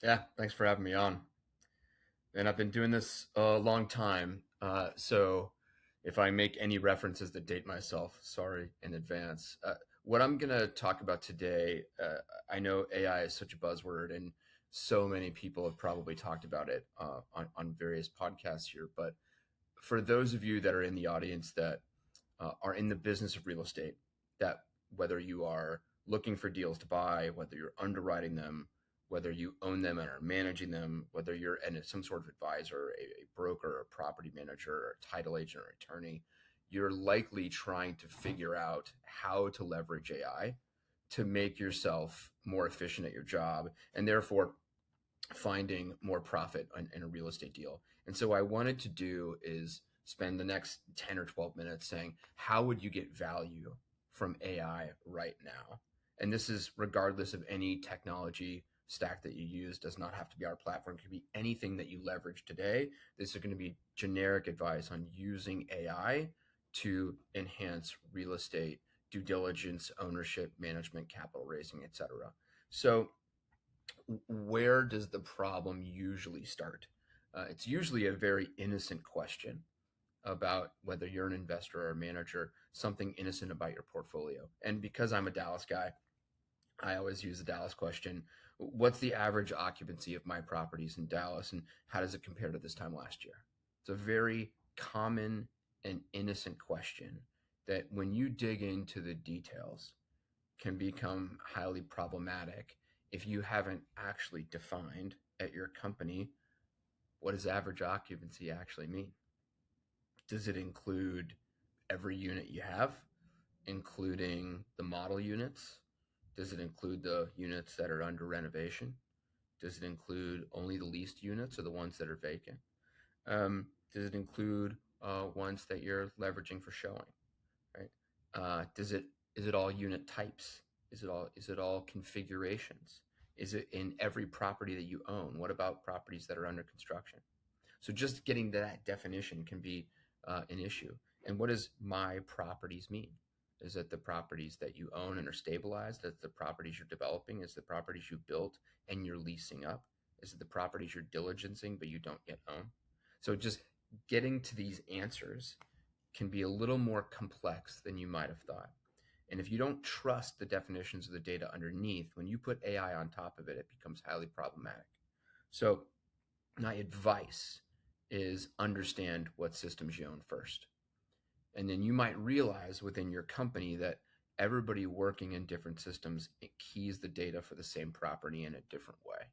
Yeah, thanks for having me on. And I've been doing this a long time. So if I make any references that date myself, sorry in advance. What I'm going to talk about today, I know AI is such a buzzword, and so many people have probably talked about it on various podcasts here. But for those of you that are in the audience that are in the business of real estate, that whether you are looking for deals to buy, whether you're underwriting them, whether you own them and are managing them, whether you're some sort of advisor, a broker, a property manager, or a title agent or attorney, you're likely trying to figure out how to leverage AI to make yourself more efficient at your job and therefore finding more profit in a real estate deal. And so what I wanted to do is spend the next 10 or 12 minutes saying, how would you get value from AI right now? And this is regardless of any technology stack that you use, does not have to be our platform. It could be anything that you leverage today. This is going to be generic advice on using AI to enhance real estate due diligence, ownership, management, capital raising, etc. So where does the problem usually start? It's usually a very innocent question about whether you're an investor or a manager, something innocent about your portfolio. And because I'm a Dallas guy, I always use the Dallas question. What's the average occupancy of my properties in Dallas, and how does it compare to this time last year? It's a very common and innocent question that when you dig into the details can become highly problematic if you haven't actually defined at your company what does average occupancy actually mean. Does it include every unit you have, including the model units? Does it include the units that are under renovation? Does it include only the leased units or the ones that are vacant? Does it include ones that you're leveraging for showing? Right? Does it is it all unit types? Is it all configurations? Is it in every property that you own? What about properties that are under construction? So just getting to that definition can be an issue. And what does my properties mean? Is it the properties that you own and are stabilized? Is it the properties you're developing? Is it the properties you built and you're leasing up? Is it the properties you're diligencing but you don't yet own? So just getting to these answers can be a little more complex than you might have thought. And if you don't trust the definitions of the data underneath, when you put AI on top of it, it becomes highly problematic. So my advice is understand what systems you own first. And then you might realize within your company that everybody working in different systems it keys the data for the same property in a different way.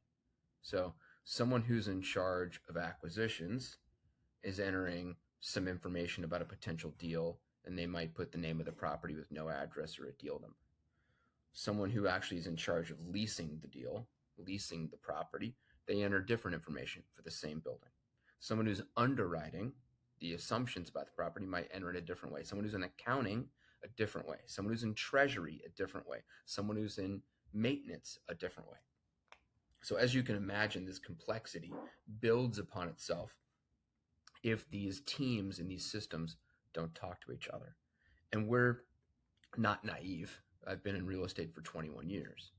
So someone who's in charge of acquisitions is entering some information about a potential deal, and they might put the name of the property with no address or a deal number. Someone who actually is in charge of leasing the deal, leasing the property, they enter different information for the same building. Someone who's underwriting the assumptions about the property might enter in a different way. Someone who's in accounting, a different way. Someone who's in treasury, a different way. Someone who's in maintenance, a different way. So, as you can imagine, this complexity builds upon itself if these teams and these systems don't talk to each other. And we're not naive. I've been in real estate for 21 years.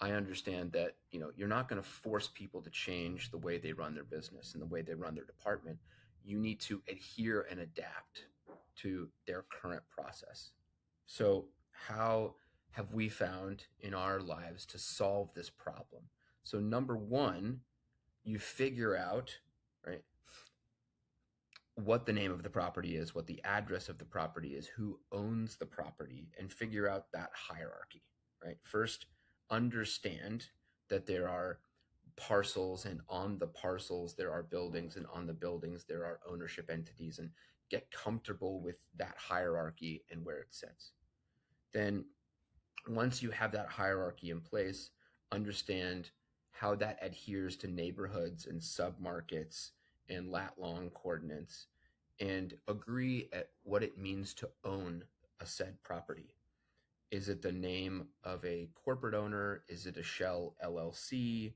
I understand that, you're not going to force people to change the way they run their business and the way they run their department. You need to adhere and adapt to their current process. So, how have we found in our lives to solve this problem? So, number one, you figure out, right, what the name of the property is, what the address of the property is, who owns the property, and figure out that hierarchy, right? First, understand that there are parcels, and on the parcels, there are buildings, and on the buildings, there are ownership entities, and get comfortable with that hierarchy and where it sits. Then, once you have that hierarchy in place, understand how that adheres to neighborhoods and submarkets and lat long coordinates, and agree at what it means to own a said property. Is it the name of a corporate owner? Is it a shell LLC?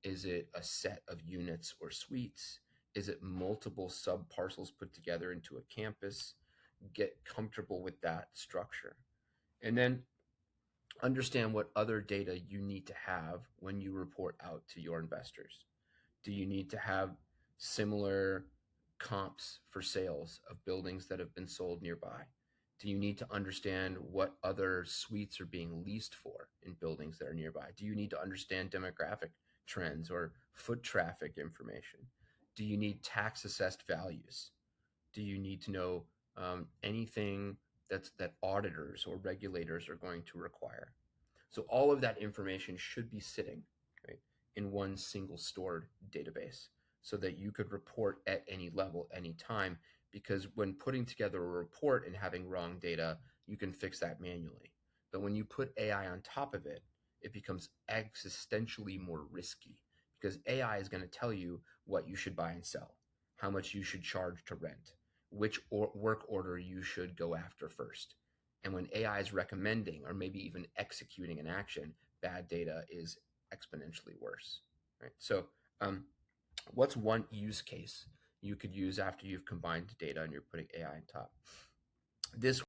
Is it a set of units or suites? Is it multiple sub parcels put together into a campus? Get comfortable with that structure. And then Understand what other data you need to have when you report out to your investors. Do you need to have similar comps for sales of buildings that have been sold nearby? Do you need to understand what other suites are being leased for in buildings that are nearby? Do you need to understand demographic trends or foot traffic information? Do you need tax assessed values? Do you need to know anything that auditors or regulators are going to require? So all of that information should be sitting, right, in one single stored database so that you could report at any level, any time, because when putting together a report and having wrong data, you can fix that manually. But when you put AI on top of it, it becomes existentially more risky because AI is going to tell you what you should buy and sell, how much you should charge to rent, which work order you should go after first. And when AI is recommending or maybe even executing an action, bad data is exponentially worse, right? So, what's one use case you could use after you've combined data and you're putting AI on top? This